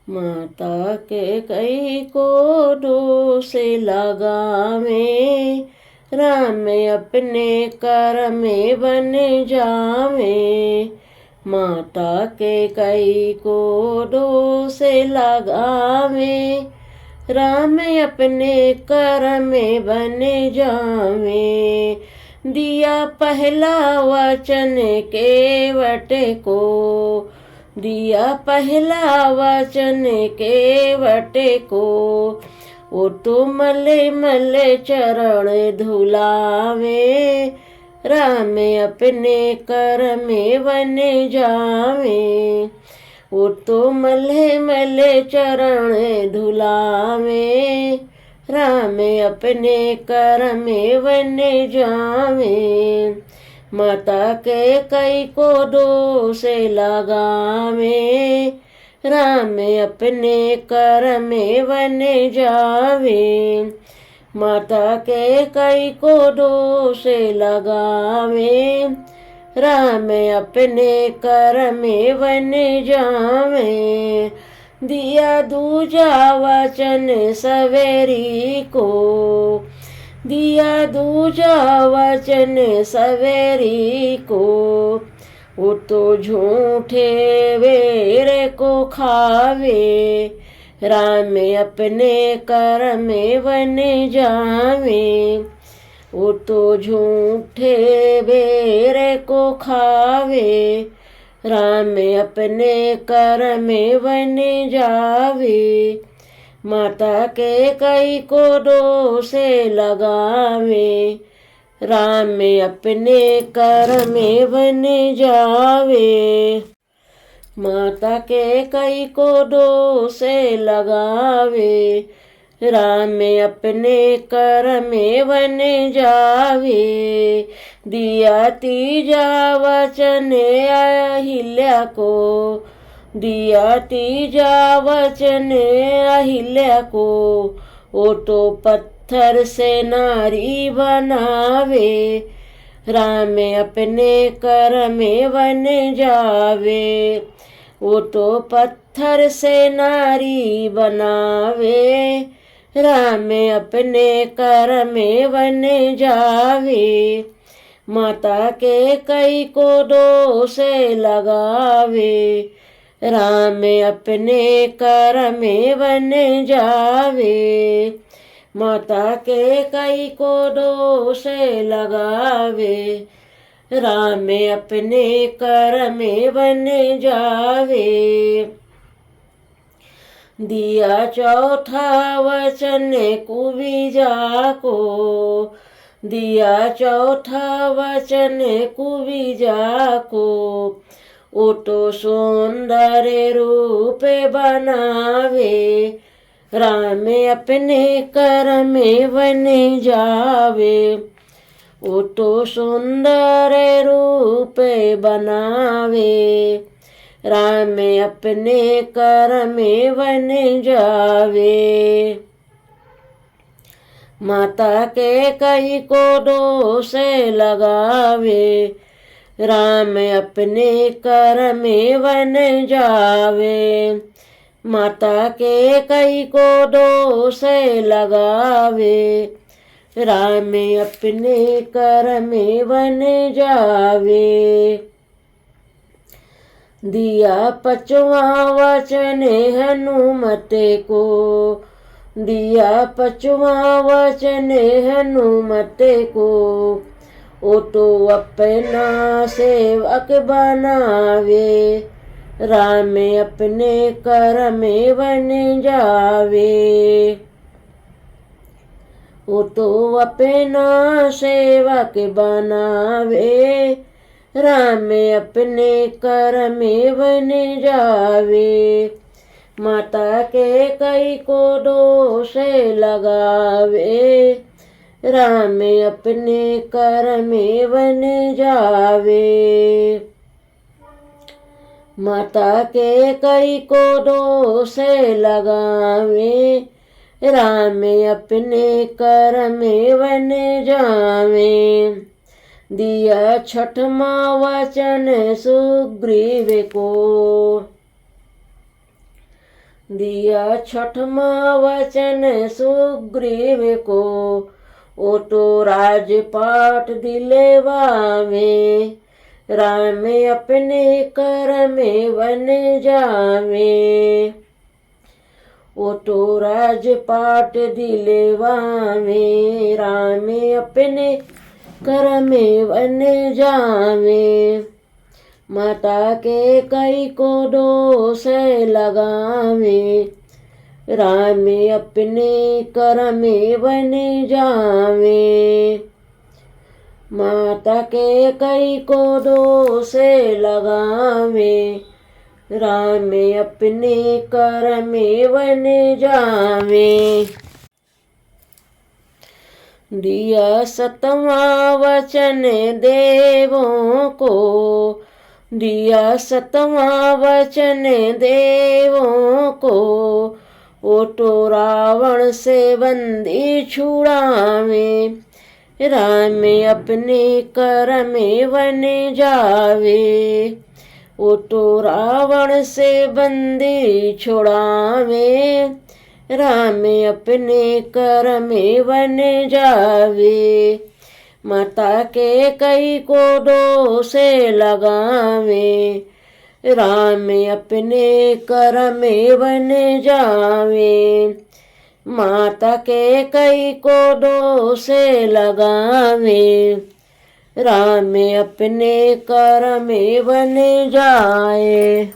माता के कई को दोष लगावे, राम अपने कर में बन जावे। माता के कई को दोष लगावे, राम अपने कर में बन जावे। दिया पहला वचन केवट को, दिया पहला वचन केवट को। वो तो मले मले चरण धुलावे, राम अपने कर में बन जावे। वो तो मले मले चरण धुलावे, राम अपने कर में बन जावे। माता के कई को दोष लगावे, राम अपने कर में बन जावे। माता के कई को दोष लगावे, राम अपने कर में बन जावे। दिया दूजा वचन सवेरी को, दिया दूजा वचन सवेरी को। वो तो झूठे वेरे को खावे, राम अपने कर में बन जावे। वो तो झूठे बेरे को खावे, राम अपने कर में बन जावे। माता के कई को दोष लगावे, राम अपने कर में बन जावे। माता के कई को दोष लगावे, राम अपने कर में बन जावे। दिया तीजा वचन अहिल्या को, दिया तीजा वचन अहिल्या को। वो तो पत्थर से नारी बनावे, राम अपने कर में बन जावे। वो तो पत्थर से नारी बनावे, राम अपने कर में बन जावे। माता के कई को दोष लगावे, राम अपने कर में बन जावे। माता के कई को दोष लगावे, राम अपने कर में बन जावे। दिया चौथा वचन कुबीजा को, दिया चौथा वचन कुबीजा को। वो तो सुंदर रूप बनावे, राम अपने कर में बन जावे। वो तो सुंदर रूप बनावे, राम अपने कर में बन जावे। माता के कई को दोष लगावे, राम अपने कर में बन जावे। माता के कई को दोष लगावे, राम अपने कर में बन जावे। दिया पचवा वचन हनुमत को, दिया पचवा वचन हनुमत को। वो तो अपना सेवक बनावे, राम अपने कर में बन जावे। वो तो अपना सेवक बनावे, राम अपने कर में बन जावे। माता के कई को दोष लगावे, राम अपने कर में बन जावे। माता के कई को दोष लगावे, राम अपने कर में बन जावे। दिया छठमा वचन सुग्रीव को, दिया छठमा वचन सुग्रीव को, ओ तो राजपाट दिलवावे। राम अपने कर में वन जावे, ओ तो राजपाट दिलवावे। राम अपने कर में वन जावे, माता के कई को दोष लगावे। राम अपने कर में वन जावे, माता के कई को दोष लगावे। राम अपने कर में वन जावे। दिया सतवां वचन देवों को, दिया सतवां वचन देवों को, ओ तो रावण से बंदी छुड़ावे। राम अपने कर में वन जावे, ओ तो रावण से बंदी छुड़ावे। राम अपने कर में वन जावे, माता के कई को दोष लगावे। राम अपने कर में वन जावे, माता के कई को दोष लगावे। राम अपने कर में वन जाए।